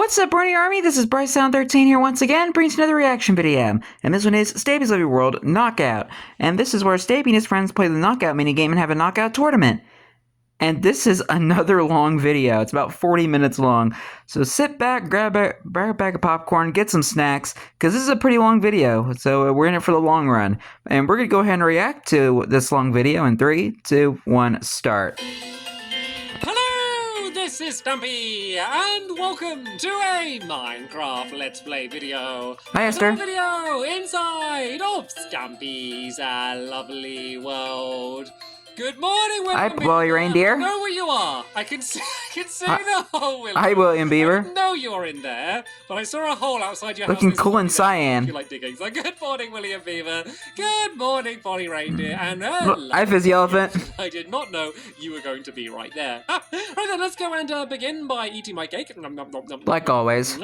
What's up, Bernie Army? This is BryceAllen13 here once again, bringing you another reaction video. And this one is Stampy's Lovely World Knockout. And this is where Stampy and his friends play the knockout minigame and have a knockout tournament. And this is another long video. It's about 40 minutes long. So sit back, grab a bag of popcorn, get some snacks, because this is a pretty long video. So we're in it for the long run. And we're going to go ahead and react to this long video in 3, 2, 1, start. This is Stampy, and welcome to a Minecraft Let's Play video. Hi, Esther. A video inside of Stampy's lovely world. Good morning, William. Hi, Willie Reindeer. I know where you are. I can see the hole, William. Hi, William Beaver. I know you're in there, but I saw a hole outside your house. Looking cool in cyan. If you like digging. So good morning, William Beaver. Good morning, Bonnie Reindeer. And hi, Fizzy Elephant. I did not know you were going to be right there. Right then, let's go and begin by eating my cake. Like always.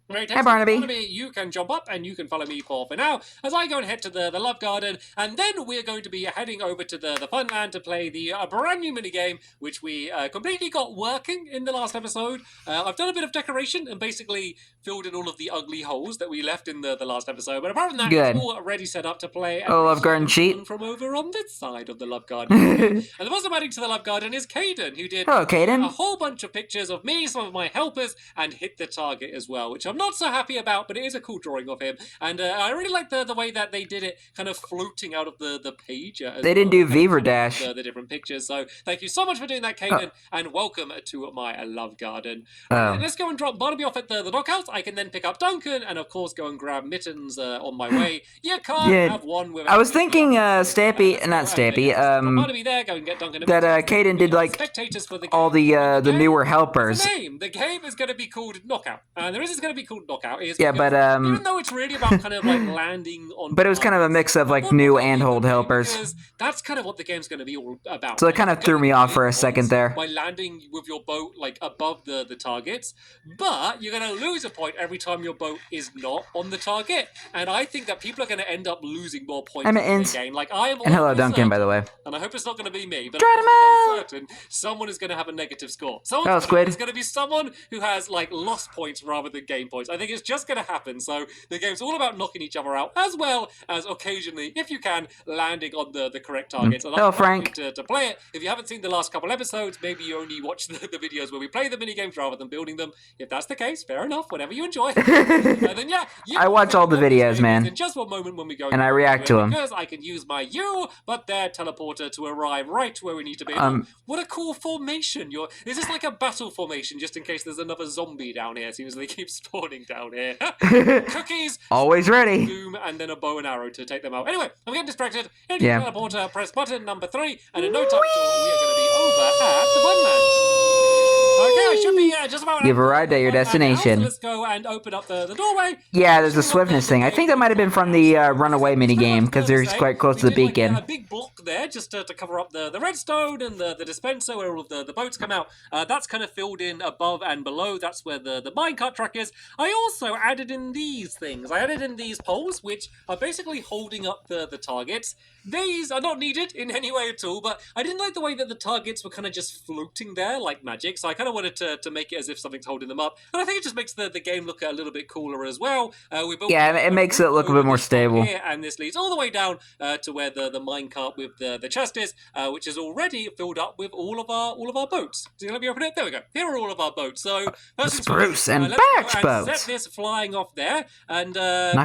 Very Hi, Barnaby. You can jump up and you can follow me for now as I go and head to the Love Garden, and then we're going to be heading over to the Funland to play the brand new minigame, which we completely got working in the last episode. I've done a bit of decoration and basically filled in all of the ugly holes that we left in the last episode, but apart from that, it's all ready set up to play. Oh, Love Garden cheat. From over on this side of the Love Garden. And the person adding to the Love Garden is Caden, who did a whole bunch of pictures of me, some of my helpers, and hit the target as well, which I'm not so happy about, but it is a cool drawing of him, and I really like the way that they did it, kind of floating out of the page. They didn't do Beaver Dash. The different pictures, so thank you so much for doing that, Caden, and welcome to my Love Garden. Let's go and drop Barnaby off at the dockhouse. I can then pick up Duncan, and of course go and grab Mittens on my way. You can't have one without... I was thinking Stampy, not Stampy, Barnaby there, go and get Duncan. That Caden did like all the newer helpers. The game is going to be called Knockout, and the reason it's going to be called Knockout is but even though it's really about kind of like landing on, but it was kind of a mix of like new and old helpers. That's kind of what the game's going to be all about. So it kind of threw me off for a second there. By landing with your boat like above the targets, but you're going to lose a point every time your boat is not on the target. And I think that people are going to end up losing more points in the game. Like I am. And hello, Duncan, by the way. And I hope it's not going to be me, but I'm certain someone is going to have a negative score. Squid. It's going to be someone who has like lost points rather than gain points. I think it's just going to happen. So the game's all about knocking each other out, as well as occasionally, if you can, landing on the correct targets. And hello, Frank. To play it. If you haven't seen the last couple episodes, maybe you only watch the videos where we play the minigames rather than building them. If that's the case, fair enough. Whatever you enjoy. Then yeah, I watch all the videos, man. In just one moment when we go, and I react to them because I can use my but their teleporter to arrive right where we need to be. What a cool formation! Is this like a battle formation, just in case there's another zombie down here? Seems they keep spawning down here. Cookies, always ready. Boom, and then a bow and arrow to take them out. Anyway, I'm getting distracted. Into the teleporter, press button number 3, and in no time we are going to be over at the Funland. Okay, I should be just about... You've arrived at your destination. So let's go and open up the doorway. Yeah, there's a swiftness thing. I think that might have been from the runaway minigame, because they're quite close to the beacon. A big block there, just to cover up the redstone and the dispenser where all of the boats come out. That's kind of filled in above and below. That's where the minecart track is. I also added in these things. I added in these poles, which are basically holding up the targets. These are not needed in any way at all, but I didn't like the way that the targets were kind of just floating there like magic, so I kind of wanted to make it as if something's holding them up, and I think it just makes the game look a little bit cooler as well. It makes it look a bit more stable. Here, and this leads all the way down to where the minecart with the chest is, which is already filled up with all of our boats. So let me open it. There we go. Here are all of our boats. So spruce and birch boats. Set this flying off there, and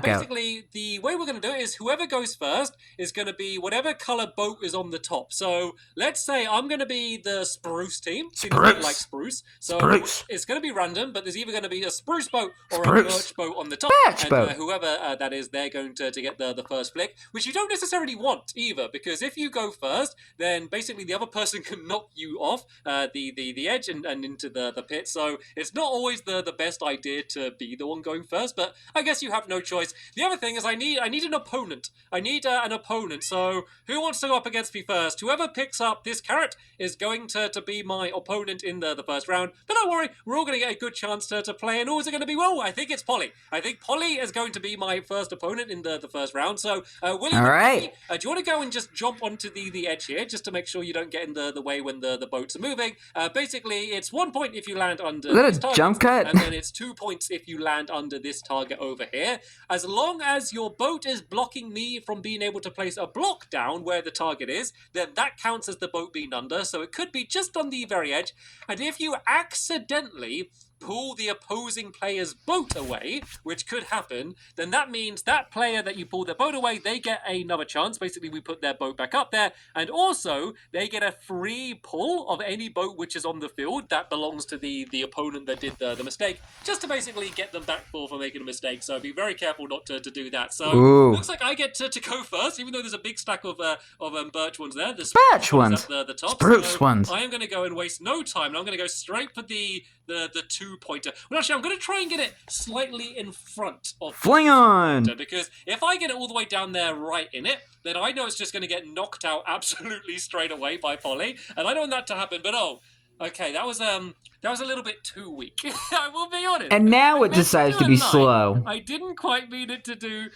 basically the way we're going to do it is whoever goes first is going to be whatever color boat is on the top. So let's say I'm going to be the spruce team. Spruce. Like spruce. So spruce. It's going to be random, but there's either going to be a spruce boat or a birch boat on the top. And whoever that is, they're going to get the first flick, which you don't necessarily want either, because if you go first, then basically the other person can knock you off the edge and into the pit. So it's not always the best idea to be the one going first, but I guess you have no choice. The other thing is I need an opponent. I need an opponent. So who wants to go up against me first? Whoever picks up this carrot is going to be my opponent in the first first round. But don't worry, we're all going to get a good chance to play. And who is it going to be? Well, I think it's Polly. I think Polly is going to be my first opponent in the first round. So, William, all right. do you want to go and just jump onto the edge here, just to make sure you don't get in the way when the boats are moving? Basically, it's 1 point if you land under this target, jump cut? and then it's 2 points if you land under this target over here. As long as your boat is blocking me from being able to place a block down where the target is, then that counts as the boat being under, so it could be just on the very edge. And if you accidentally pull the opposing player's boat away, which could happen, then that means that player that you pull their boat away, they get another chance. Basically, we put their boat back up there, and also they get a free pull of any boat which is on the field that belongs to the opponent that did the mistake, just to basically get them back for making a mistake. So be very careful not to do that. So looks like I get to go first, even though there's a big stack of birch ones there. The birch ones at the top. Spruce ones. I am going to go and waste no time, and I'm going to go straight for the 2-pointer. Well, actually, I'm going to try and get it slightly in front of Fling on! Because if I get it all the way down there right in it, then I know it's just going to get knocked out absolutely straight away by Polly, and I don't want that to happen. But okay, that was a little bit too weak. I will be honest. And now it decides to be slow. I didn't quite mean it to do.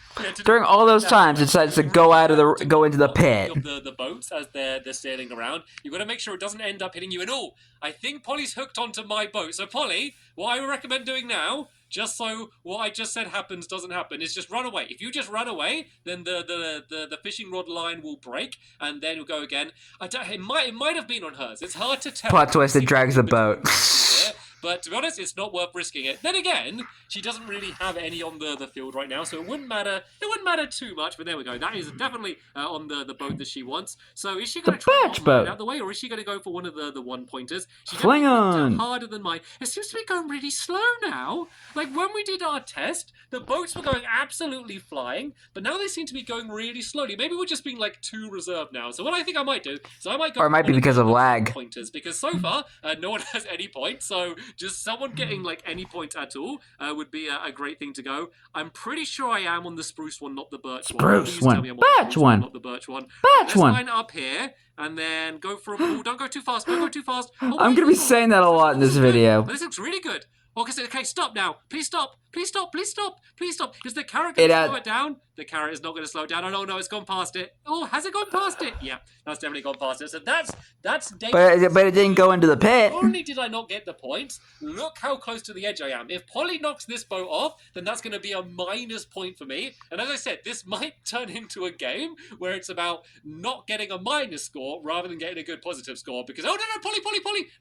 During all those times, it decides to go into the pit. Of the boats as they're sailing around. You've got to make sure it doesn't end up hitting you at all. I think Polly's hooked onto my boat. So Polly, what I would recommend doing now, just so what I just said doesn't happen, is just run away. If you just run away, then the fishing rod line will break, and then you'll go again. It might have been on hers. It's hard to tell. Plot twist, it drags the boat. But to be honest, it's not worth risking it. Then again, she doesn't really have any on the field right now, so it wouldn't matter. It wouldn't matter too much. But there we go. That is definitely on the boat that she wants. So is she going to try and out the way, or is she going to go for one of the 1-pointers? She Fling on! Harder than mine. It seems to be going really slow now. Like when we did our test, the boats were going absolutely flying, but now they seem to be going really slowly. Maybe we're just being like too reserved now. So what I think I might do is I might go. Or it might be because of lag. Pointers, because so far no one has any points. So just someone getting like any points at all would be a great thing to go. I'm pretty sure I am on the spruce one, not the birch one. Birch one. Not the birch one. Birch one. Let's line up here and then go for a pull. Don't go too fast. Don't go too fast. Oh, I'm gonna be saying that a lot in this video. This looks really good. Okay, stop now. Please stop. Please stop. Please stop. Please stop. Is the carrot going to slow it down? The carrot is not going to slow it down. Oh, no, it's gone past it. Oh, has it gone past it? Yeah, that's definitely gone past it. So that's dangerous. But it didn't go into the pit. Not only did I not get the points, look how close to the edge I am. If Polly knocks this boat off, then that's going to be a minus point for me. And as I said, this might turn into a game where it's about not getting a minus score rather than getting a good positive score. Because, oh, no, Polly.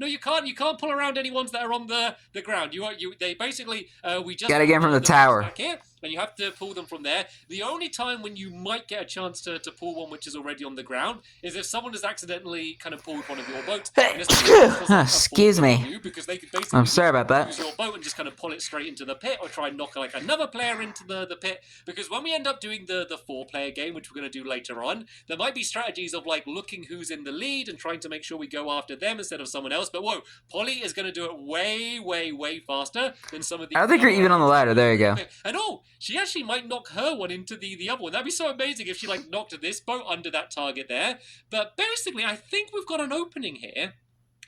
No, you can't pull around any ones that are on the ground. They basically, we just... Gotta get from the tower. Here, and you have to pull them from there. The only time when you might get a chance to pull one which is already on the ground is if someone has accidentally kind of pulled one of your boats. Excuse me. Because they could basically I'm sorry about that. use your boat and just kind of pull it straight into the pit, or try and knock like another player into the pit. Because when we end up doing the 4-player game, which we're going to do later on, there might be strategies of like looking who's in the lead and trying to make sure we go after them instead of someone else. But whoa, Polly is going to do it way faster than some of the... I don't think you're even on the ladder. There you go. And she actually might knock her one into the other one. That'd be so amazing if she like knocked this boat under that target there. But basically, I think we've got an opening here.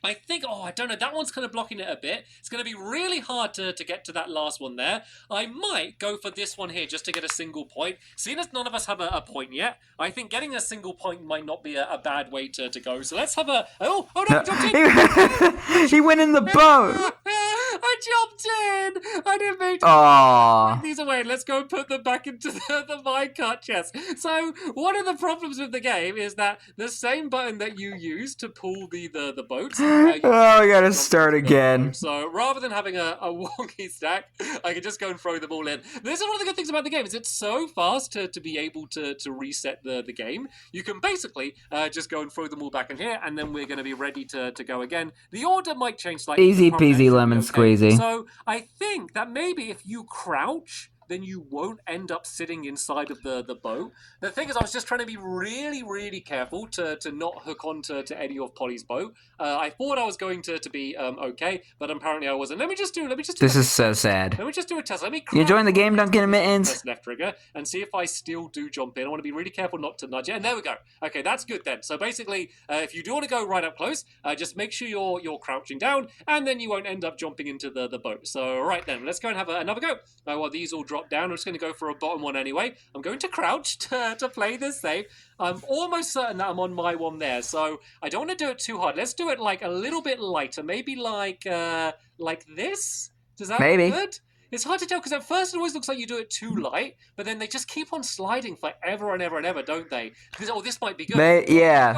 I think, I don't know, that one's kind of blocking it a bit. It's going to be really hard to get to that last one there. I might go for this one here just to get a single point. Seeing as none of us have a point yet, I think getting a single point might not be a bad way to go. So let's have a... Oh no, he jumped in! He went in the boat! I jumped in! I didn't mean to... Aww. These away. Let's go and put them back into the minecart chest. So, one of the problems with the game is that the same button that you use to pull the boats... we gotta start again. So rather than having a wonky stack, I can just go and throw them all in. This is one of the good things about the game, is it's so fast to be able to reset the game. You can basically just go and throw them all back in here, and then we're going to be ready to go again. The order might change slightly. Easy peasy lemon squeezy. So I think that maybe if you crouch then you won't end up sitting inside of the boat. The thing is, I was just trying to be really, really careful to not hook onto to any of Polly's boat. I thought I was going to be okay, but apparently I wasn't. Let me just do. This is so sad. Let me just do a test. Let me. You enjoying the game, Duncan Mittens? Press left trigger and see if I still do jump in. I want to be really careful not to nudge it. And there we go. Okay, that's good then. So basically, if you do want to go right up close, just make sure you're crouching down, and then you won't end up jumping into the boat. So right then, let's go and have another go. While these all drop down, I'm just going to go for a bottom one anyway. I'm going to crouch to play this safe. I'm almost certain that I'm on my one there, so I don't want to do it too hard. Let's do it like a little bit lighter, maybe like this. Does that look good? It's hard to tell because at first it always looks like you do it too light, but then they just keep on sliding forever and ever and ever, don't they? Because this might be good. Yeah.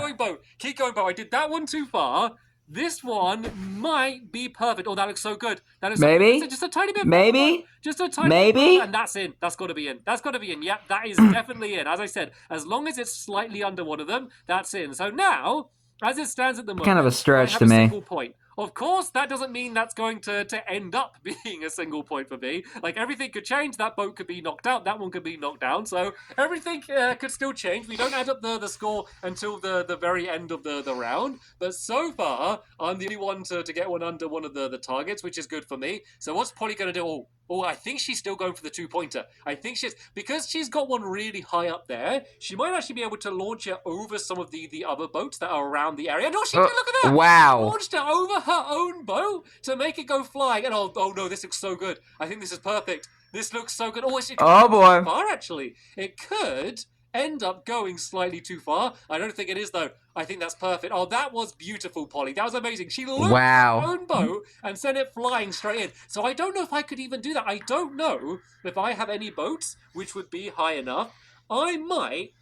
Keep going, boat. I did that one too far. This one might be perfect. Oh, that looks so good. That is maybe. So just a tiny bit. Maybe. Just a tiny maybe. Bit, and that's in. That's got to be in. That's got to be in. Yep, that is definitely in. As I said, as long as it's slightly under one of them, that's in. So now, as it stands at the moment, kind of a stretch I have to a me. single point. Of course, that doesn't mean that's going to end up being a single point for me. Like, everything could change. That boat could be knocked out. That one could be knocked down. So everything could still change. We don't add up the score until the very end of the round. But so far, I'm the only one to get one under one of the targets, which is good for me. So what's Polly going to do? Oh, I think she's still going for the 2-pointer. I think because she's got one really high up there, she might actually be able to launch it over some of the other boats that are around the area. No, she did, look at that! Wow. She launched it over her own boat to make it go flying. And oh no, this looks so good. I think this is perfect. This looks so good. Oh boy. Far, actually. It could end up going slightly too far. I don't think it is, though. I think that's perfect. Oh, that was beautiful, Polly. That was amazing. She launched her own boat and sent it flying straight in. So I don't know if I could even do that. I don't know if I have any boats which would be high enough. I might...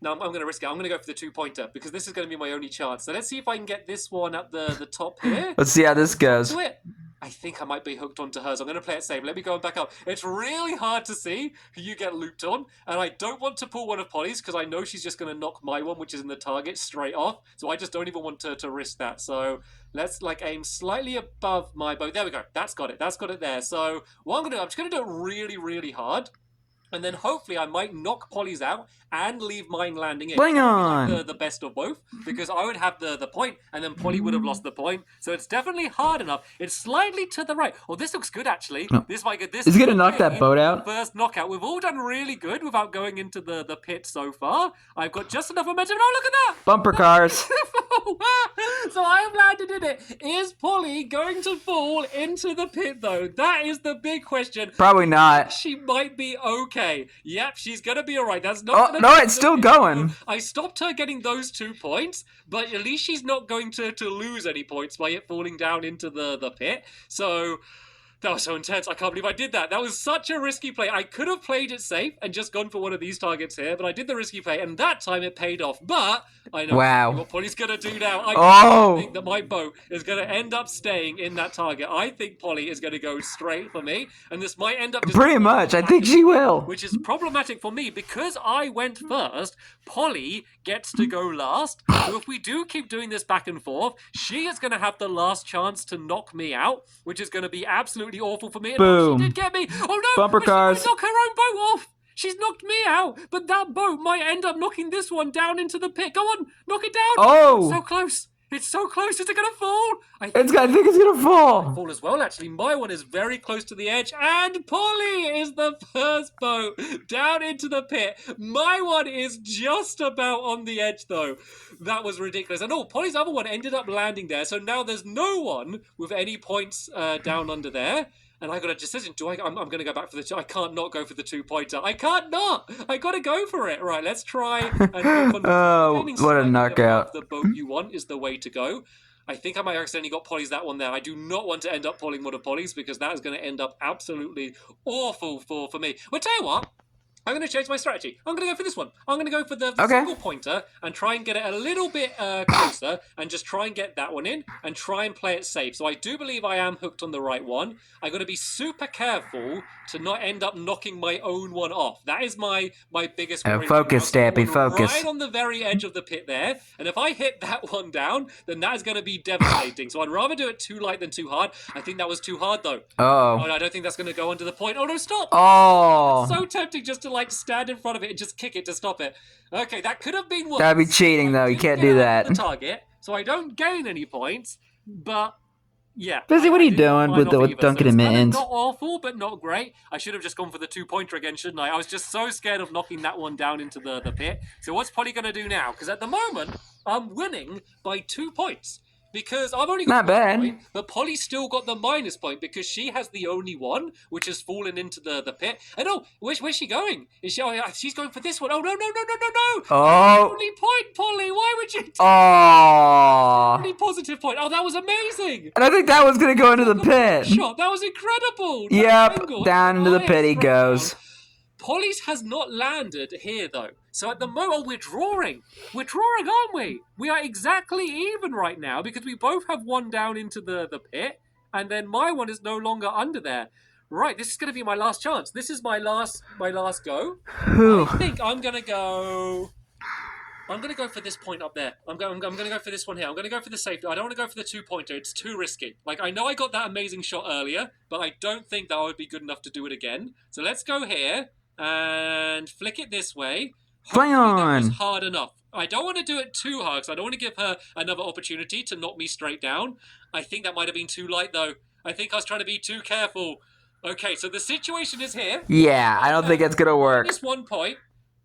No, I'm going to risk it. I'm going to go for the 2-pointer because this is going to be my only chance. So let's see if I can get this one at the top here. Let's see how this goes. Do it. I think I might be hooked onto hers. I'm going to play it safe. Let me go back up. It's really hard to see who you get looped on, and I don't want to pull one of Polly's because I know she's just going to knock my one, which is in the target, straight off. So I just don't even want to risk that. So let's aim slightly above my boat. There we go. That's got it. That's got it there. So what I'm going to do, I'm just going to do it really, really hard. And then hopefully I might knock Polly's out and leave mine landing in. Bring on! The best of both, because I would have the point, and then Polly would have lost the point. So it's definitely hard enough. It's slightly to the right. Oh, this looks good, actually. No. This might get this. Is he gonna knock that boat out? First knockout. We've all done really good without going into the pit so far. I've got just enough momentum. Oh, look at that! Bumper cars. So I have landed in it. Is Polly going to fall into the pit, though? That is the big question. Probably not. She might be okay. Yep, she's going to be all right. That's not. Oh, no, it's still going. I stopped her getting those 2 points, but at least she's not going to lose any points by it falling down into the pit. So... that was so intense. I can't believe I did that. That was such a risky play. I could have played it safe and just gone for one of these targets here, but I did the risky play, and that time it paid off. But I know what Polly's going to do now. I think that my boat is going to end up staying in that target. I think Polly is going to go straight for me, and this might end up... pretty much. I think she will. Which is problematic for me. Because I went first, Polly gets to go last. So if we do keep doing this back and forth, she is going to have the last chance to knock me out, which is going to be absolutely awful for me. And boom. She did get me. Oh no! Bumper cars. She might knock her own boat off. She's knocked me out, but that boat might end up knocking this one down into the pit. Go on, knock it down. Oh! So close. It's so close. Is it going to fall? I think it's going to fall. Fall as well, actually. My one is very close to the edge, and Polly is the first boat down into the pit. My one is just about on the edge, though. That was ridiculous. And Polly's other one ended up landing there, so now there's no one with any points down under there. And I got a decision. I'm going to go back for the... I can't not go for the 2-pointer. I can't not. I got to go for it. Right, let's try. And what a knockout. The boat you want is the way to go. I think I might have accidentally got Polly's that one there. I do not want to end up pulling one of Polly's because that is going to end up absolutely awful for me. Well, tell you what. I'm going to change my strategy. I'm going to go for this one. I'm going to go for the Okay. single pointer and try and get it a little bit closer and just try and get that one in and try and play it safe. So I do believe I am hooked on the right one. I got to be super careful to not end up knocking my own one off. That is my biggest worry. Focus, Stampy, focus. Right on the very edge of the pit there. And if I hit that one down, then that is going to be devastating. So I'd rather do it too light than too hard. I think that was too hard, though. Oh. Oh, no, I don't think that's going to go under the point. Oh, no, stop. Oh. So tempting just to like stand in front of it and just kick it to stop it. Okay, that could have been worse. That'd be cheating, though. You can't do that. The target, so I don't gain any points, but yeah. Busy, what are you doing with Duncan and Mittens? Not awful, but not great. I should have just gone for the 2-pointer again, shouldn't I? I was just so scared of knocking that one down into the pit. So what's Polly going to do now? Because at the moment, I'm winning by 2 points. Because I've only got Not bad. point, but Polly's still got the minus point because she has the only one which has fallen into the pit. And oh, where's she going? Is she? Oh, yeah, she's going for this one. Oh no! Oh. Only point, Polly. Why would you? Oh. Only positive point. Oh, that was amazing. And I think that was gonna go into the pit. Shot. That was incredible. Yep. Down into the pit he goes. Polly's has not landed here, though. So at the moment, we're drawing. We're drawing, aren't we? We are exactly even right now because we both have one down into the pit, and then my one is no longer under there. Right, this is going to be my last chance. This is my last go. Whew. I think I'm going to go... I'm going to go for this point up there. I'm going to go for this one here. I'm going to go for the safety. I don't want to go for the 2-pointer. It's too risky. Like, I know I got that amazing shot earlier, but I don't think that would be good enough to do it again. So let's go here and flick it this way. Play Hopefully on. that was hard enough. I don't want to do it too hard because I don't want to give her another opportunity to knock me straight down. I think that might have been too light, though. I think I was trying to be too careful. Okay, so the situation is here. Yeah, I don't think it's gonna work. Minus 1 point.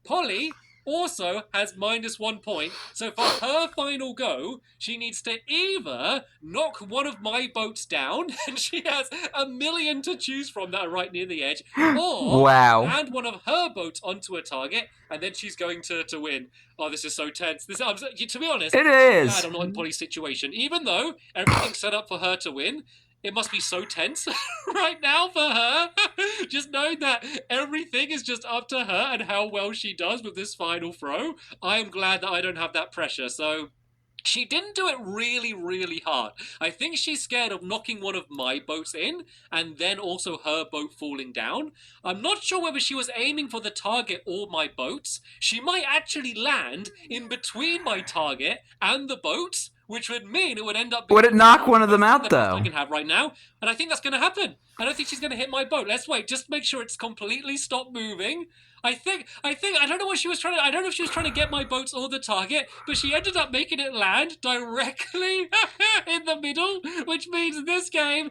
Polly also has minus 1 point. So for her final go, she needs to either knock one of my boats down, and she has a million to choose from that are right near the edge, or Wow. land one of her boats onto a target, and then she's going to win. Oh, this is so tense. To be honest, It is. I'm not in Polly's situation. Even though everything's set up for her to win, it must be so tense right now for her. Just knowing that everything is just up to her and how well she does with this final throw. I am glad that I don't have that pressure. So she didn't do it really, really hard. I think she's scared of knocking one of my boats in and then also her boat falling down. I'm not sure whether she was aiming for the target or my boats. She might actually land in between my target and the boats, which would mean it would end up being... Would it knock one of them out, though? I can have right now, and I think that's going to happen. I don't think she's going to hit my boat. Let's wait. Just make sure it's completely stopped moving. I don't know what she was trying to... I don't know if she was trying to get my boats or the target, but she ended up making it land directly in the middle, which means this game...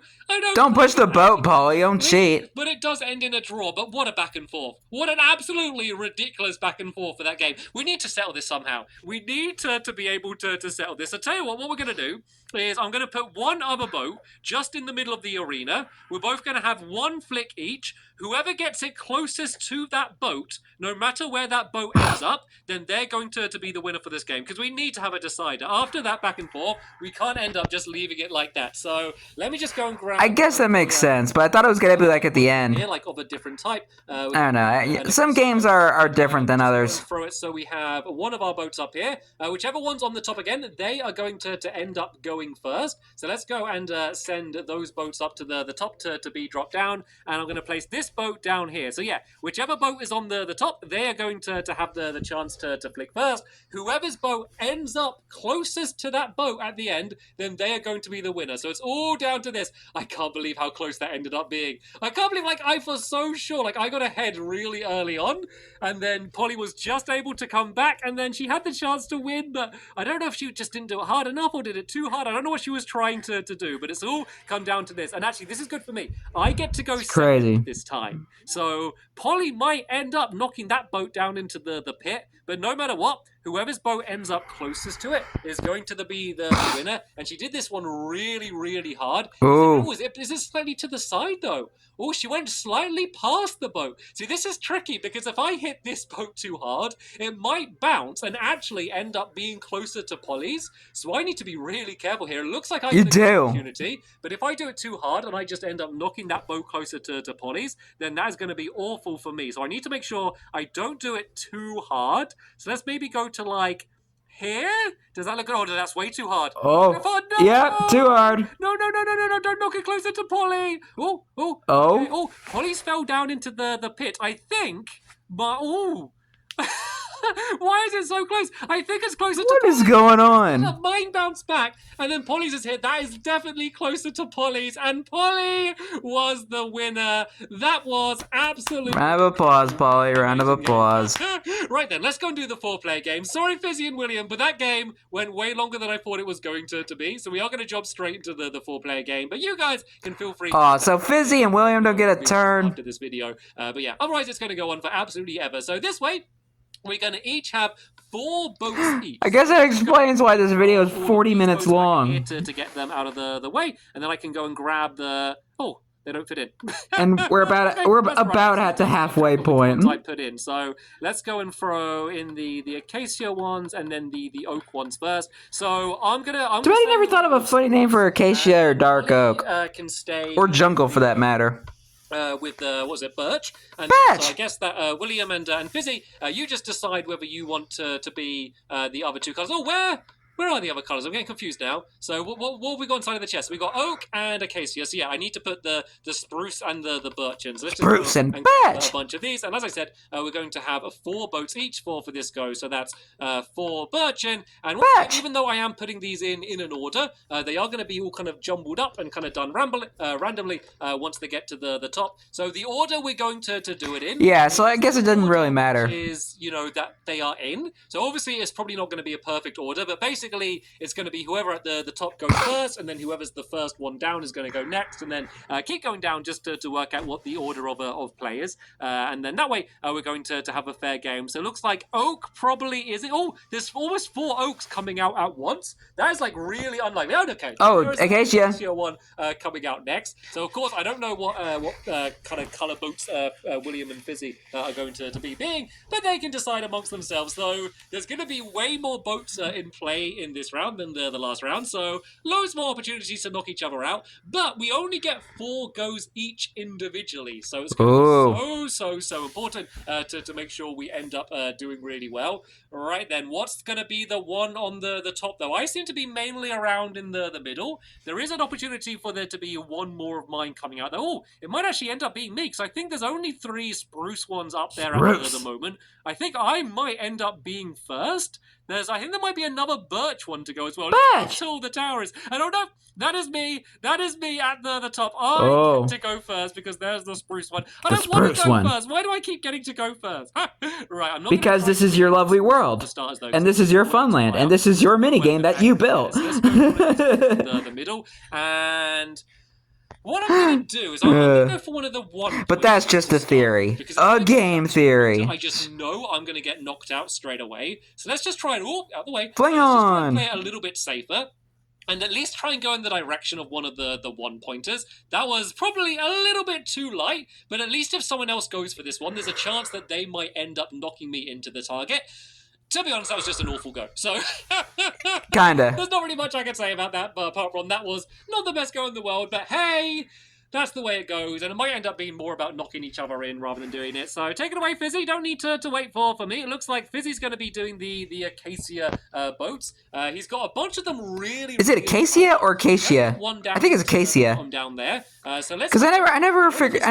Don't push the boat, Polly. Don't cheat. But it does end in a draw. But what a back and forth. What an absolutely ridiculous back and forth for that game. We need to settle this somehow. We need to be able to settle this. I'll tell you what we're going to do is I'm going to put one other boat just in the middle of the arena. We're both going to have one flick each. Whoever gets it closest to that boat, no matter where that boat ends up, then they're going to be the winner for this game. Because we need to have a decider. After that back and forth, we can't end up just leaving it like that. So let me just go and grab... I guess that makes sense, but I thought it was gonna be like at the end. Here, like of a different type. I don't know. Some games are different than others. Throw it so we have one of our boats up here. Whichever one's on the top again, they are going to end up going first. So let's go and send those boats up to the top to be dropped down. And I'm going to place this boat down here. So yeah, whichever boat is on the top, they are going to have the chance to flick first. Whoever's boat ends up closest to that boat at the end, then they are going to be the winner. So it's all down to this. I can't believe how close that ended up being. I can't believe, like, I was so sure. Like, I got ahead really early on, and then Polly was just able to come back, and then she had the chance to win, but I don't know if she just didn't do it hard enough or did it too hard. I don't know what she was trying to do, but it's all come down to this. And actually, this is good for me. I get to go second this time. So Polly might end up knocking that boat down into the pit, but no matter what, whoever's boat ends up closest to it is going to be the winner. And she did this one really, really hard. Oh. Is it slightly to the side, though? Oh, she went slightly past the boat. See, this is tricky because if I hit this boat too hard, it might bounce and actually end up being closer to Polly's. So I need to be really careful here. It looks like I get an opportunity, but if I do it too hard and I just end up knocking that boat closer to Polly's, then that's going to be awful for me. So I need to make sure I don't do it too hard. So let's maybe go to like here? Does that look good? Oh, that's way too hard. Oh, no! Yep, too hard. No, don't knock it closer to Polly. Oh. Okay. Oh, Polly's fell down into the pit. I think, but, why is it so close? I think it's closer to What Polly. is going on? Mine bounced back, and then Polly's is here. That is definitely closer to Polly's, and Polly was the winner. That was absolutely... Round of applause, Polly. Round of applause. Right then, let's go and do the 4-player game. Sorry, Fizzy and William, but that game went way longer than I thought it was going to be, so we are going to jump straight into the 4-player game, but you guys can feel free... So Fizzy and William don't get a turn after this video. But yeah, otherwise it's going to go on for absolutely ever. So this way, we're going to each have 4 boats each. I guess that explains why this video is 40 minutes long. To get them out of the way, and then I can go and grab the... Oh, they don't fit in. And we're about at the halfway point. I put in. So let's go and throw in the acacia ones and then the oak ones first. So I'm gonna. I never thought of a funny name for acacia or dark oak, can stay or jungle for that matter. With birch? And Birch! So I guess that William and Fizzy, you just decide whether you want to be the other 2 colours. Oh, where are the other colours? I'm getting confused now. So what have we got inside of the chest? We've got oak and acacia. So yeah, I need to put the spruce and the birch in. So let's spruce and birch! A bunch of these. And as I said, we're going to have 4 boats each for this go. So that's 4 birch in. And even though I am putting these in an order, they are going to be all kind of jumbled up and kind of done randomly once they get to the top. So the order we're going to do it in... Yeah, so I guess it doesn't really matter. ...is, that they are in. So obviously it's probably not going to be a perfect order, but basically it's going to be whoever at the top goes first, and then whoever's the first one down is going to go next, and then keep going down just to work out what the order of play is. And then that way we're going to have a fair game. So it looks like oak probably is it. Oh, there's almost 4 oaks coming out at once. That is like really unlikely. Oh, okay. Oh, acacia one coming out next. So of course I don't know what kind of colour boats William and Fizzy are going to be being, but they can decide amongst themselves. Though there's going to be way more boats in play in this round than the last round, so loads more opportunities to knock each other out, but we only get 4 goes each individually, so it's going to be so important to make sure we end up doing really well. Right then, what's going to be the one on the top though? I seem to be mainly around in the middle. There is an opportunity for there to be 1 more of mine coming out though. Oh, it might actually end up being me, because I think there's only 3 spruce ones up there at the moment. I think I might end up being first. I think there might be another birch one to go as well. Birch! All the towers. I don't know. That is me. That is me at the top. I get to go first because there's the spruce one. I don't want to go first. Why do I keep getting to go first? Right, I'm not because this is your lovely world. And this is your fun land. And this is your minigame that you built. Let's go the middle. And... what I'm going to do is I'm going to go for one of the 1. But that's just a theory. A game theory. I just know I'm going to get knocked out straight away. So let's just try it all out the way. Fling on! Let's just try and play it a little bit safer. And at least try and go in the direction of one of the 1-pointers. That was probably a little bit too light, but at least if someone else goes for this one, there's a chance that they might end up knocking me into the target. To be honest, that was just an awful go. So, kinda. There's not really much I can say about that, but apart from that was not the best go in the world. But hey, that's the way it goes, and it might end up being more about knocking each other in rather than doing it. So take it away, Fizzy. Don't need to wait for me. It looks like Fizzy's going to be doing the acacia boats. He's got a bunch of them really... Is it acacia or acacia? I think it's acacia. Down there. So let's... Because I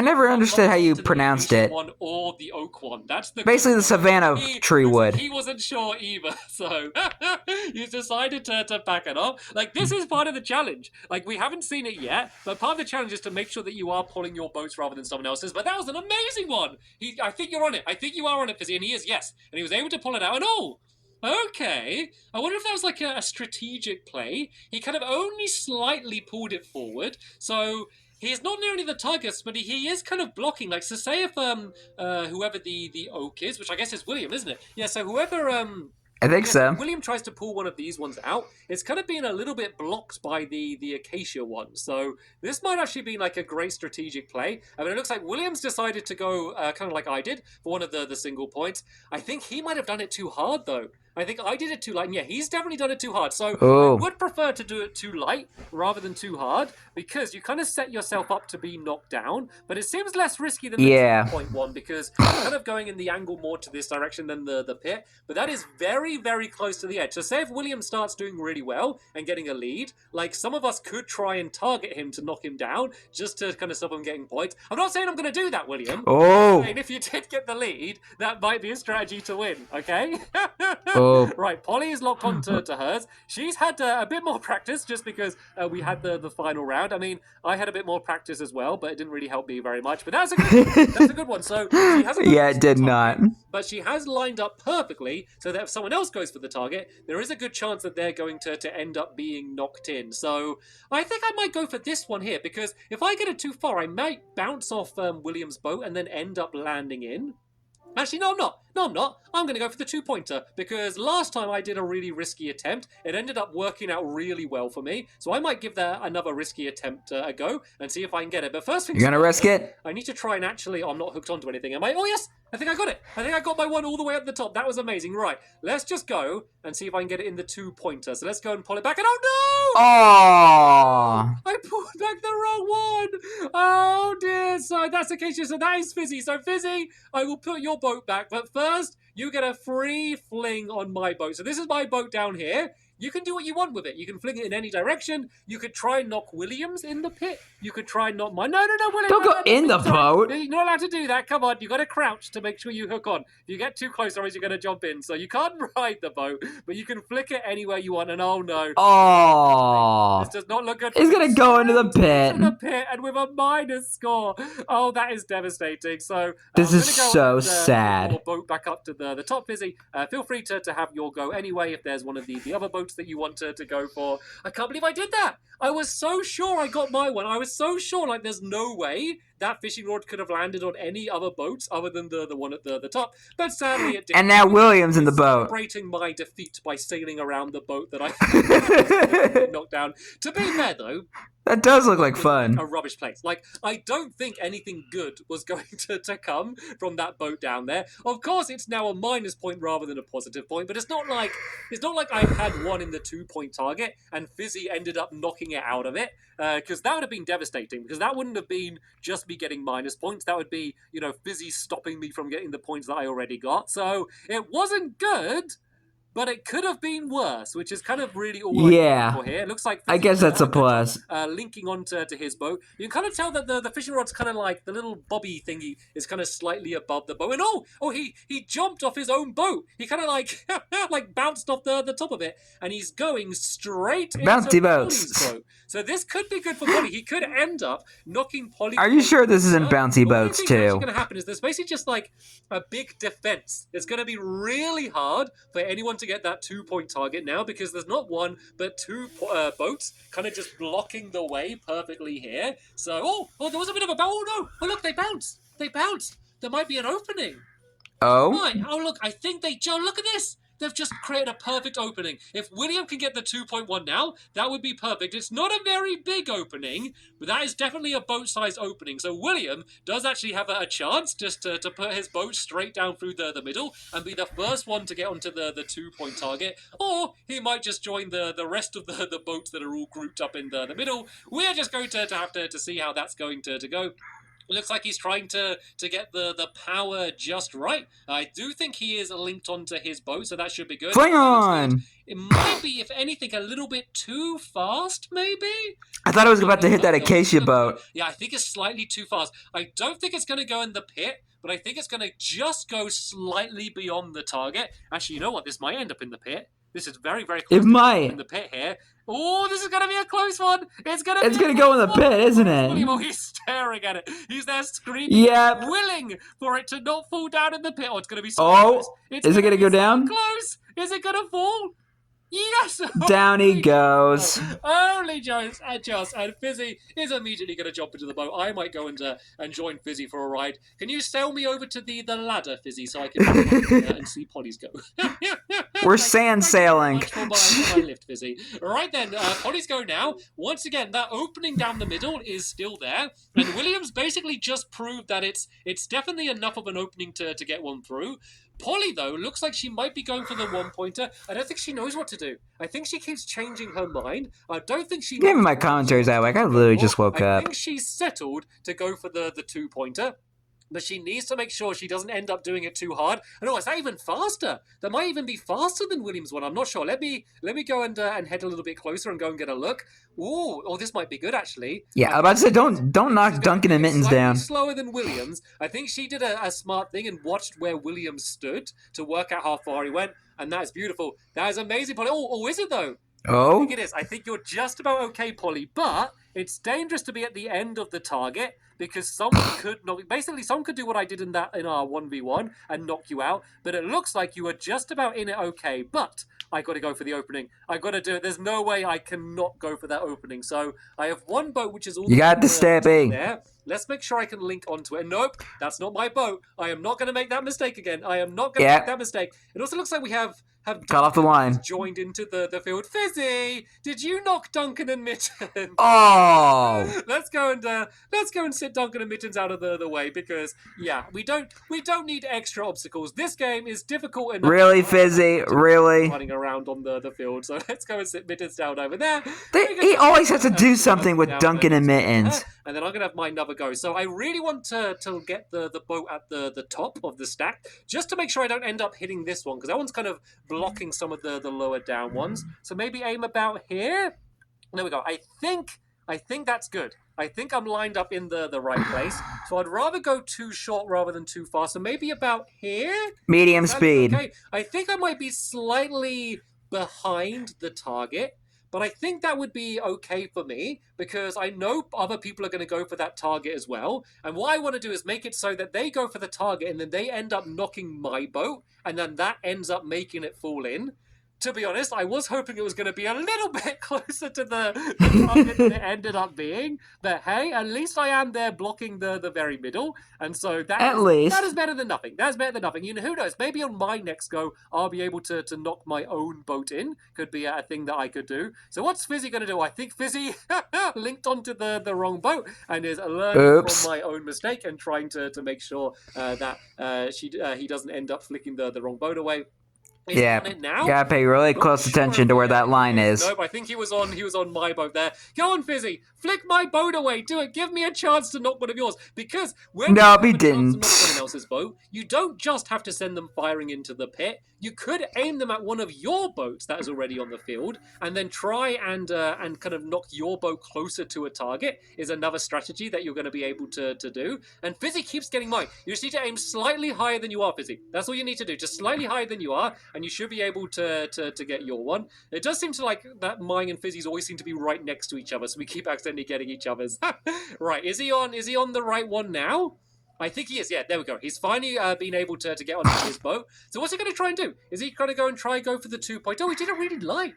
never understood how you pronounced it. One or the oak one. That's the basically the savannah tree wood. He wasn't sure either, so he's decided to back it up. Like, this is part of the challenge. Like, we haven't seen it yet, but part of the challenge is to make sure that you are pulling your boats rather than someone else's. But that was an amazing one. I think you're on it. I think you are on it, Fizzy, and he is, yes. And he was able to pull it out, and okay. I wonder if that was like a strategic play. He kind of only slightly pulled it forward, so... he's not nearly the target, but he is kind of blocking. Like, so say if whoever the oak is, which I guess is William, isn't it? Yeah, so whoever I think so. If William tries to pull one of these ones out, it's kind of being a little bit blocked by the acacia one. So this might actually be like a great strategic play. I mean, it looks like William's decided to go kind of like I did for one of the single points. I think he might have done it too hard, though. I think I did it too light. And yeah, he's definitely done it too hard. So I would prefer to do it too light rather than too hard because you kind of set yourself up to be knocked down. But it seems less risky than the 2.1 because you're kind of going in the angle more to this direction than the pit. But that is very, very close to the edge. So say if William starts doing really well and getting a lead, like some of us could try and target him to knock him down just to kind of stop him getting points. I'm not saying I'm going to do that, William. And if you did get the lead, that might be a strategy to win, okay? Right, Polly is locked on to hers. She's had a bit more practice just because we had the final round. I mean, I had a bit more practice as well, but it didn't really help me very much. But that's a good one. So she hasn't it did not. But she has lined up perfectly so that if someone else goes for the target, there is a good chance that they're going to end up being knocked in. So I think I might go for this one here because if I get it too far, I might bounce off William's boat and then end up landing in. Actually, no, I'm not. I'm going to go for the 2-pointer because last time I did a really risky attempt. It ended up working out really well for me. So I might give that another risky attempt a go and see if I can get it. But first things You're going to risk it? I need to try and actually... Oh, I'm not hooked onto anything, am I? Oh, yes! I think I got it. I think I got my one all the way up the top. That was amazing. Right, let's just go and see if I can get it in the 2-pointer. So let's go and pull it back. And oh, no! Oh! I pulled back the wrong one. Oh, dear. So that's the case. So that is Fizzy. So, Fizzy, I will put your boat back. But first, you get a free fling on my boat. So this is my boat down here. You can do what you want with it. You can fling it in any direction. You could try and knock Williams in the pit. You could try and knock mine. No, William. Don't go in the boat. You're not allowed to do that. Come on. You got to crouch to make sure you hook on. If you get too close, otherwise you're going to jump in. So you can't ride the boat, but you can flick it anywhere you want. And oh, no. Oh. This does not look good. It's going to go into the pit. Into the pit and with a minus score. Oh, that is devastating. So this is so sad. Your boat back up to the top, Fizzy. Feel free to have your go anyway if there's one of the other boats that you want to go for. I can't believe I did that. I was so sure I got my one. I was so sure, like, there's no way that fishing rod could have landed on any other boats other than the one at the top. But sadly, it did. And now William's in the boat. Celebrating my defeat by sailing around the boat that I knocked down. To be fair, though, that does look like fun. A rubbish place. Like, I don't think anything good was going to come from that boat down there. Of course, it's now a minus point rather than a positive point, but it's not like I had one in the 2-point target and Fizzy ended up knocking it out of it. Because that would have been devastating. Because that wouldn't have been just me getting minus points. That would be, Fizzy stopping me from getting the points that I already got. So it wasn't good. But it could have been worse, which is kind of really all I'm for here. It looks like I guess that's a plus. Linking onto his boat. You can kind of tell that the fishing rod's kind of like the little bobby thingy is kind of slightly above the boat. And he jumped off his own boat. He kind of like bounced off the top of it, and he's going straight into Polly's boat. So this could be good for Polly. He could end up knocking Polly. Are you sure this isn't bouncy boats too? What's going to happen is there's basically just like a big defense. It's going to be really hard for anyone to get that 2-point target now because there's not one but two boats kind of just blocking the way perfectly here. So, there was a bit of a bounce. Oh, no. Oh, look, they bounced. There might be an opening. Oh? Right. Oh, look, I think look at this. They've just created a perfect opening. If William can get the 2.1 now, that would be perfect. It's not a very big opening, but that is definitely a boat-sized opening. So William does actually have a chance just to put his boat straight down through the middle and be the first one to get onto the 2-point target. Or he might just join the rest of the boats that are all grouped up in the middle. We're just going to have to see how that's going to go. It looks like he's trying to get the power just right. I do think he is linked onto his boat, so that should be good. Fling on! It might be, if anything, a little bit too fast, maybe? I thought I was about to hit that acacia boat. Yeah, I think it's slightly too fast. I don't think it's going to go in the pit, but I think it's going to just go slightly beyond the target. Actually, you know what? This might end up in the pit. This is very, very close in the pit here. Oh, this is going to be a close one. It's going to go in the pit, isn't it? Oh, he's staring at it. He's there screaming, willing for it to not fall down in the pit. Oh, it's going to be so close. Is it going to go down? Close. Is it going to fall? Yes! Down he goes. Only just, and Fizzy is immediately going to jump into the boat. I might go and join Fizzy for a ride. Can you sail me over to the ladder, Fizzy, so I can and see Polly's go? We're sand sailing. Much for my lift, Fizzy. Right then, Polly's go now. Once again, that opening down the middle is still there, and Williams basically just proved that it's definitely enough of an opening to get one through. Polly, though, looks like she might be going for the one-pointer. I don't think she knows what to do. I think she keeps changing her mind. I don't think she... Give me my commentaries that way. I literally just woke up. I think she's settled to go for the two-pointer. But she needs to make sure she doesn't end up doing it too hard. And is that even faster? That might even be faster than Williams' one. I'm not sure. Let me go and head a little bit closer and go and get a look. Ooh, this might be good actually. Yeah, I'm about to say don't knock Duncan and Mittens down. Slower than Williams. I think she did a smart thing and watched where Williams stood to work out how far he went, and that is beautiful. That is amazing, Polly. Oh, is it though? Oh, I think it is. I think you're just about okay, Polly, but it's dangerous to be at the end of the target because someone could someone could do what I did in our 1v1 and knock you out, but it looks like you are just about in it okay, but I got to go for the opening. I got to do it. There's no way I cannot go for that opening. So I have one boat which is all you got the Stampy there. Let's make sure I can link onto it. Nope, that's not my boat. I am not going to make that mistake again. I am not going to make that mistake. It also looks like we have cut off the line. Joined into the field. Fizzy, did you knock Duncan and Mittens? Oh, let's go and sit Duncan and Mittens out of the way because we don't need extra obstacles. This game is difficult enough. Really, Fizzy? Really? Running around on the field. So let's go and sit Mittens down over there. He always has to do something with Duncan and Mittens. And then I'm going to have my another go. So I really want to get the boat at the top of the stack, just to make sure I don't end up hitting this one, because that one's kind of blocking some of the lower down ones. So maybe aim about here. There we go. I think that's good. I think I'm lined up in the right place. So I'd rather go too short rather than too fast. So maybe about here? Medium speed. Okay. I think I might be slightly behind the target. But I think that would be okay for me because I know other people are going to go for that target as well. And what I want to do is make it so that they go for the target and then they end up knocking my boat and then that ends up making it fall in. To be honest, I was hoping it was going to be a little bit closer to the target than it ended up being. But hey, at least I am there blocking the very middle. And so that is better than nothing. That's better than nothing. You know, who knows? Maybe on my next go, I'll be able to knock my own boat in. Could be a thing that I could do. So what's Fizzy going to do? I think Fizzy linked onto the wrong boat and is learning from my own mistake and trying to make sure that he doesn't end up flicking the wrong boat away. Gotta pay really close attention to where that line is. Nope, I think he was on my boat there. Go on, Fizzy, flick my boat away. Do it. Give me a chance to knock one of yours. Because when you have a chance to knock someone else's boat, you don't just have to send them firing into the pit. You could aim them at one of your boats that is already on the field, and then try and kind of knock your boat closer to a target. Is another strategy that you're going to be able to do. And Fizzy keeps getting mine. You just need to aim slightly higher than you are, Fizzy. That's all you need to do. Just slightly higher than you are. And you should be able to get your one. It does seem to like that mine and Fizzy's always seem to be right next to each other, so we keep accidentally getting each other's. Right, is he on the right one now? I think he is. Yeah, there we go. He's finally been able to get onto his boat. So what's he going to try and do? Is he going to go for the 2-point? Oh, he did it really light.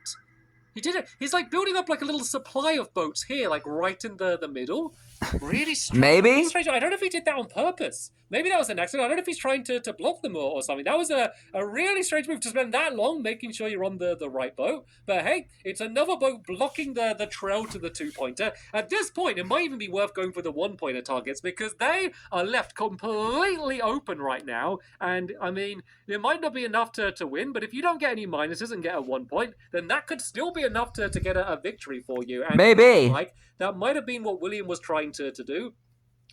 He did it. He's like building up like a little supply of boats here, like right in the middle. Really strange. Maybe? Strange. I don't know if he did that on purpose. Maybe that was an accident. I don't know if he's trying to block them or something. That was a really strange move to spend that long making sure you're on the right boat. But hey, it's another boat blocking the trail to the 2-pointer. At this point, it might even be worth going for the 1-pointer targets because they are left completely open right now. And I mean, it might not be enough to win, but if you don't get any minuses and get a 1 point, then that could still be enough to get a victory for you. And maybe. Like, that might have been what William was trying to do.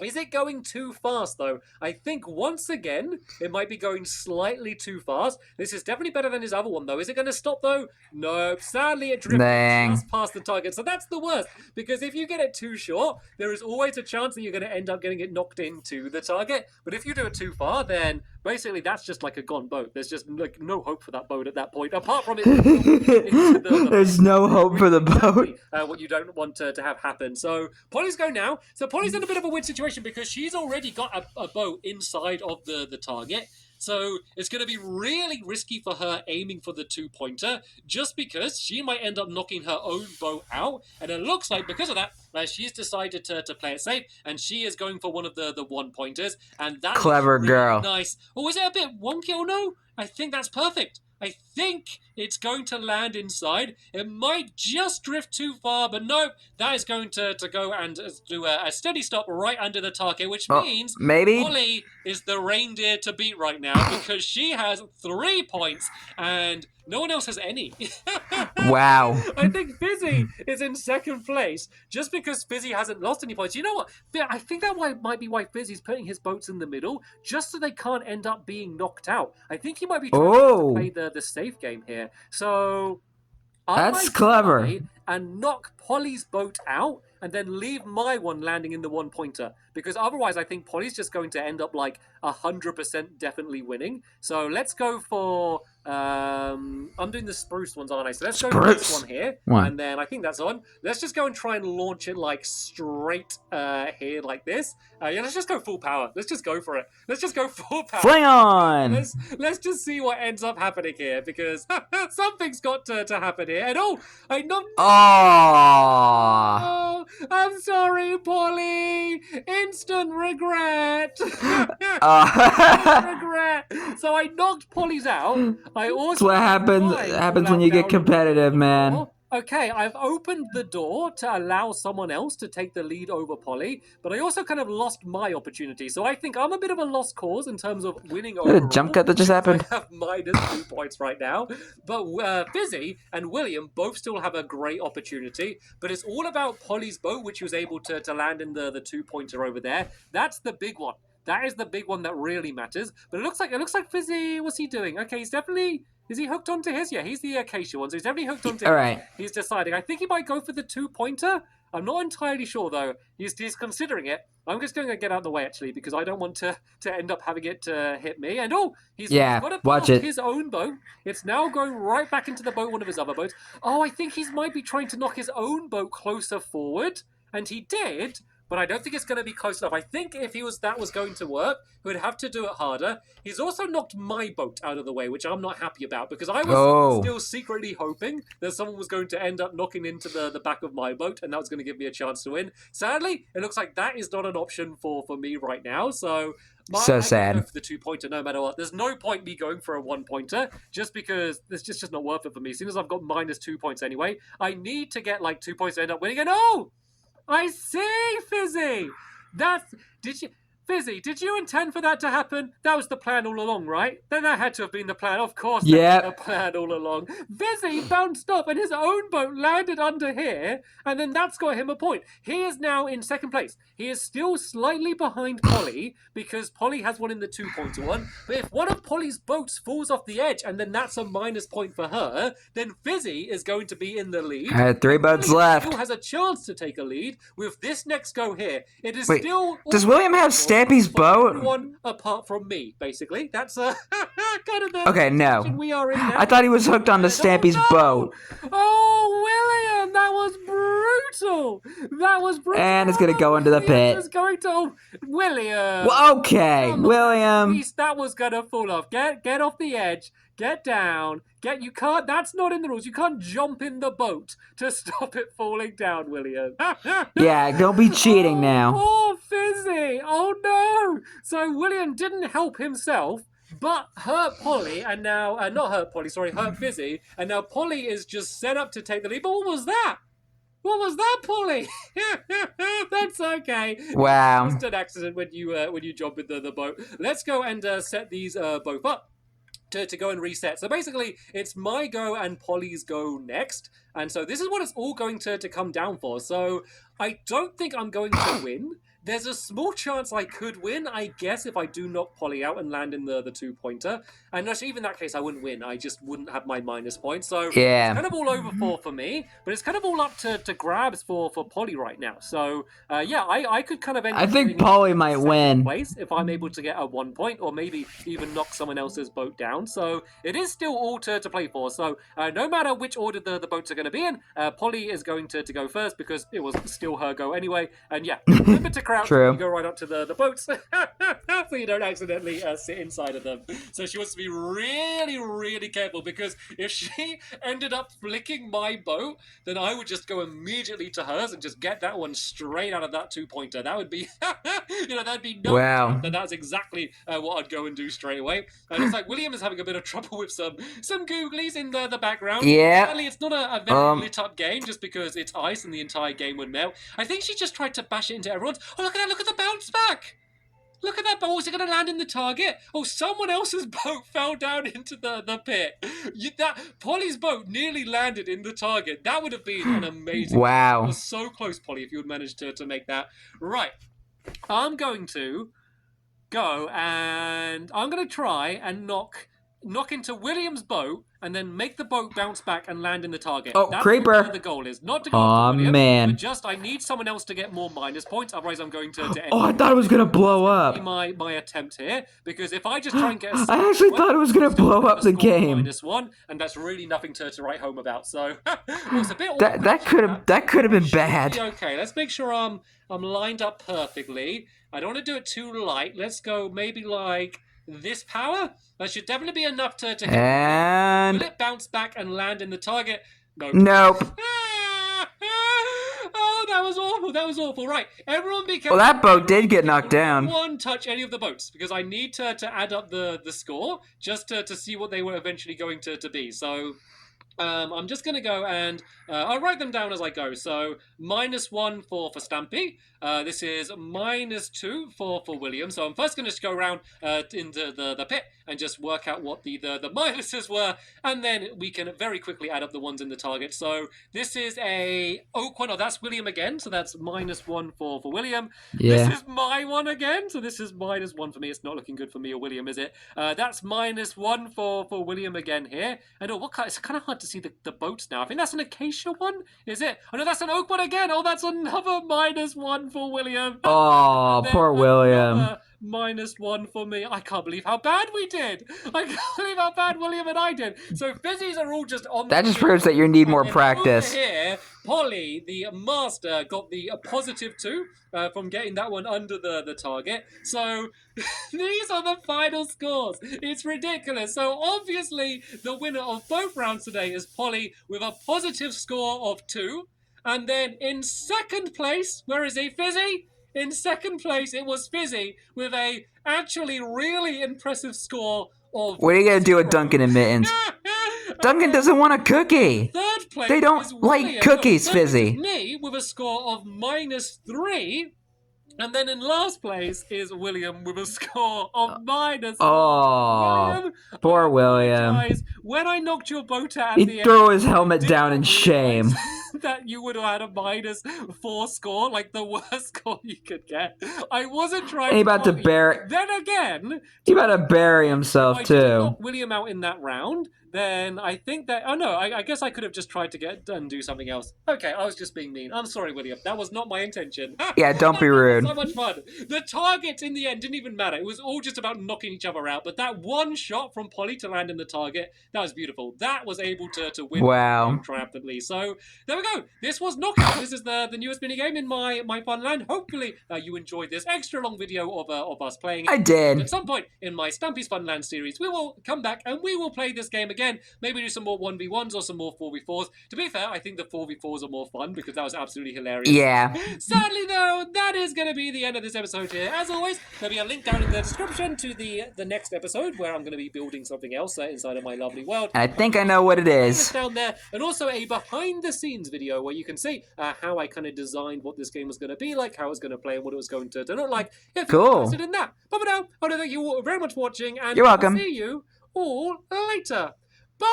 Is it going too fast, though? I think, once again, it might be going slightly too fast. This is definitely better than his other one, though. Is it going to stop, though? No. Sadly, it drifted just past the target. So that's the worst, because if you get it too short, there is always a chance that you're going to end up getting it knocked into the target. But if you do it too far, then basically that's just like a gone boat. There's just like no hope for that boat at that point, apart from it. There's no hope for the boat. What you don't want to have happen. So Polly's go now. So Polly's in a bit of a weird situation because she's already got a boat inside of the target. So it's going to be really risky for her aiming for the 2-pointer, just because she might end up knocking her own boat out. And it looks like because of that, she's decided to play it safe, and she is going for one of the 1-pointers. And that Clever looks really girl. nice. Oh, is it a bit wonky? Oh no, I think that's perfect. I think it's going to land inside. It might just drift too far, but no, that is going to go and do a steady stop right under the target, which means maybe? Polly is the reindeer to beat right now because she has 3 points and no one else has any. Wow. I think Fizzy is in second place just because Fizzy hasn't lost any points. You know what? I think that might be why Fizzy's putting his boats in the middle, just so they can't end up being knocked out. I think he might be trying to play the safe game here. So that's clever. And knock Polly's boat out and then leave my one landing in the 1-pointer. Because otherwise I think Polly's just going to end up like 100% definitely winning. So let's go for... I'm doing the spruce ones, aren't I? So let's go for this one here. And then I think that's on. Let's just go and try and launch it like straight here like this. Yeah, let's just go full power. Let's just go for it. Let's just go full power. Fling on! Let's just see what ends up happening here, because something's got to happen here. And I know. Oh, I'm sorry, Polly. Instant regret. Regret. So I knocked Polly's out. I also. That's what happens when you get competitive, man. Okay, I've opened the door to allow someone else to take the lead over Polly, but I also kind of lost my opportunity. So I think I'm a bit of a lost cause in terms of winning overall. A jump cut that just happened. I have -2 points right now. But Fizzy and William both still have a great opportunity. But it's all about Polly's boat, which was able to land in the 2-pointer over there. That's the big one. That is the big one that really matters. But it looks like Fizzy, what's he doing? Okay, he's definitely... Is he hooked onto his? Yeah, he's the acacia one, so he's definitely hooked onto his. All right. He's deciding. I think he might go for the 2-pointer. I'm not entirely sure, though. He's considering it. I'm just going to get out of the way, actually, because I don't want to end up having it hit me. And he's got to pass his own boat. It's now going right back into the boat, one of his other boats. Oh, I think he might be trying to knock his own boat closer forward. And he did, but I don't think it's going to be close enough. I think if that was going to work, he would have to do it harder. He's also knocked my boat out of the way, which I'm not happy about, because I was still secretly hoping that someone was going to end up knocking into the back of my boat, and that was going to give me a chance to win. Sadly, it looks like that is not an option for me right now, so... So sad. Go for the 2-pointer no matter what. There's no point me going for a 1-pointer, just because it's just not worth it for me. As soon as I've got -2 points anyway, I need to get like 2 points to end up winning, and I see, Fizzy! Fizzy, did you intend for that to happen? That was the plan all along, right? Then that had to have been the plan. Of course, that was the plan all along. Fizzy bounced off and his own boat landed under here, and then that's got him a point. He is now in second place. He is still slightly behind Polly, because Polly has one in the 2-pointer one. But if one of Polly's boats falls off the edge, and then that's a -point for her, then Fizzy is going to be in the lead. I had 3 boats left. Still has a chance to take a lead with this next go here. It is still... Does William have Stampy's boat? Everyone apart from me, basically. That's kind of the no. we are in now. I thought he was hooked onto Stampy's boat. Oh, William, that was brutal. That was brutal. And it's going to go into the pit. It's going to... William. Well, okay, William. That was going to fall off. Get off the edge. Get down. You can't... That's not in the rules. You can't jump in the boat to stop it falling down, William. Yeah, don't be cheating now. Oh, Fizzy. Oh, no. So William didn't help himself, but hurt Polly, and now... not hurt Polly, sorry, hurt Fizzy. And now Polly is just set up to take the lead. But what was that? What was that, Polly? That's okay. Wow. It's just an accident when you jump in the boat. Let's go and set these both up. To go and reset. So basically, it's my go and Polly's go next. And so this is what it's all going to come down for. So I don't think I'm going to win. There's a small chance I could win, I guess, if I do knock Polly out and land in the 2-pointer. And actually, even in that case, I wouldn't win. I just wouldn't have my -point. So it's kind of all over for me. But it's kind of all up to grabs for Polly right now. So, yeah, I could kind of end I think Polly might win. Place if I'm able to get a 1 point, or maybe even knock someone else's boat down. So it is still all to play for. So no matter which order the boats are going to be in, Polly is going to go first, because it was still her go anyway. And yeah, remember to crouch, True. you go right up to the boats, so you don't accidentally sit inside of them. So she wants to be really, really careful, because if she ended up flicking my boat, then I would just go immediately to hers and just get that one straight out of that 2-pointer. That would be, that'd be no Wow. doubt that that's exactly what I'd go and do straight away. And it's like William is having a bit of trouble with some googlies in the background. Yeah. Sadly, it's not a very lit up game, just because it's ice and the entire game would melt. I think she just tried to bash it into everyone's. Oh, look at that! Look at the bounce back! Look at that boat. Oh, is it going to land in the target? Oh, someone else's boat fell down into the pit. Polly's boat nearly landed in the target. That would have been an amazing. Wow. It was so close, Polly, if you had managed to make that. Right. I'm going to go and I'm going to try and knock into William's boat and then make the boat bounce back and land in the target. Oh, That's creeper. what the goal is. Not to go after William, man. but just I need someone else to get more minus points, otherwise I'm going to end. Oh, I thought it was going to blow up. My attempt here, because if I just try and get I actually thought it was going to blow up the game. -1, and that's really nothing to write home about. So it's a bit that could have been bad. Okay, let's make sure I'm lined up perfectly. I don't want to do it too light. Let's go maybe like this power. That should definitely be enough to hit. And will it bounce back and land in the target? No. Nope. Oh, that was awful. That was awful. Right, everyone be careful. Well, that boat did get knocked down. One touch any of the boats, because I need to add up the score just to see what they were eventually going to be. So I'm just going to go and I'll write them down as I go. So -1 for Stampy. This is -2 for William. So I'm first going to just go around into the pit and just work out what the minuses were, and then we can very quickly add up the ones in the target. So this is a oak one. Oh, that's William again. So that's -1 for William. Yeah. This is my one again. So this is -1 for me. It's not looking good for me or William, is it? That's -1 for William again here. And oh, it's kind of hard to see the boats now. I think that's an acacia one. Is it? Oh no, that's an oak one again. Oh, that's another -1 for William. Oh, poor William. -1 for me. I can't believe how bad we did. I can't believe how bad William and I did. So fizzies are all just on. That just proves that you need more practice. Over here, Polly, the master, got the +2 from getting that one under the target. So these are the final scores. It's ridiculous. So obviously the winner of both rounds today is Polly with a positive score of 2. And then in second place, where is he, Fizzy? In second place, it was Fizzy with a actually really impressive score of. What are you gonna do with Duncan and Mittens? Duncan doesn't want a cookie. Third place. They don't is like William. cookies, Third place is Fizzy. Me with a score of -3. And then in last place is William with a score of -4. Oh, William, poor I William. apologize. When I knocked your boat out at the He end, threw his helmet did down not in shame. realize that you would have had a -4 score, like the worst score you could get. I wasn't trying. He about to copy you. bury. Then again, He about to bury himself if I did too. knock William out in that round, then I think that. Oh no, I guess I could have just tried to get and do something else. Okay, I was just being mean. I'm sorry, William. That was not my intention. Yeah, don't be rude. So much fun. The targets in the end didn't even matter. It was all just about knocking each other out. But that one shot from Polly to land in the target, that was beautiful. That was able to win Wow. triumphantly. So there we go. This was Knockout. This is the newest minigame in my fun land. Hopefully you enjoyed this extra long video of us playing it. I did. At some point in my Stampy's Funland series, we will come back and we will play this game again. Maybe do some more 1v1s or some more 4v4s. To be fair, I think the 4v4s are more fun because that was absolutely hilarious. Yeah. Sadly, though, that is going to be the end of this episode here. As always, there'll be a link down in the description to the next episode where I'm going to be building something else inside of my lovely world. And I think I know what it It's is. down there, and also a behind-the-scenes video where you can see how I kind of designed what this game was going to be like, how it was going to play, and what it was going to look like. If you're Cool. interested in that. But for now, I want to thank you all very much for watching, and You're welcome. I'll see you all later. Bye!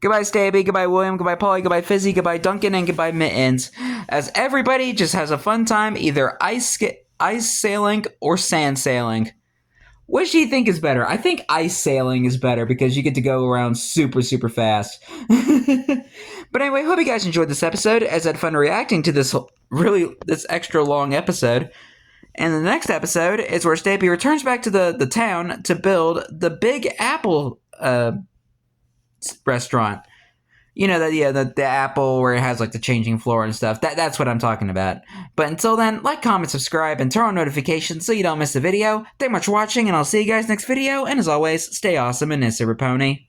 Goodbye, Stampy. Goodbye, William. Goodbye, Polly. Goodbye, Fizzy. Goodbye, Duncan. And goodbye, Mittens. As everybody just has a fun time either ice sailing or sand sailing. Which do you think is better? I think ice sailing is better because you get to go around super, super fast. But anyway, hope you guys enjoyed this episode as I had fun reacting to this extra long episode. And the next episode is where Stampy returns back to the town to build the Big Apple restaurant. You know, the apple where it has like the changing floor and stuff. That's what I'm talking about. But until then, like, comment, subscribe, and turn on notifications so you don't miss a video. Thank you much for watching, and I'll see you guys next video. And as always, stay awesome and Pony.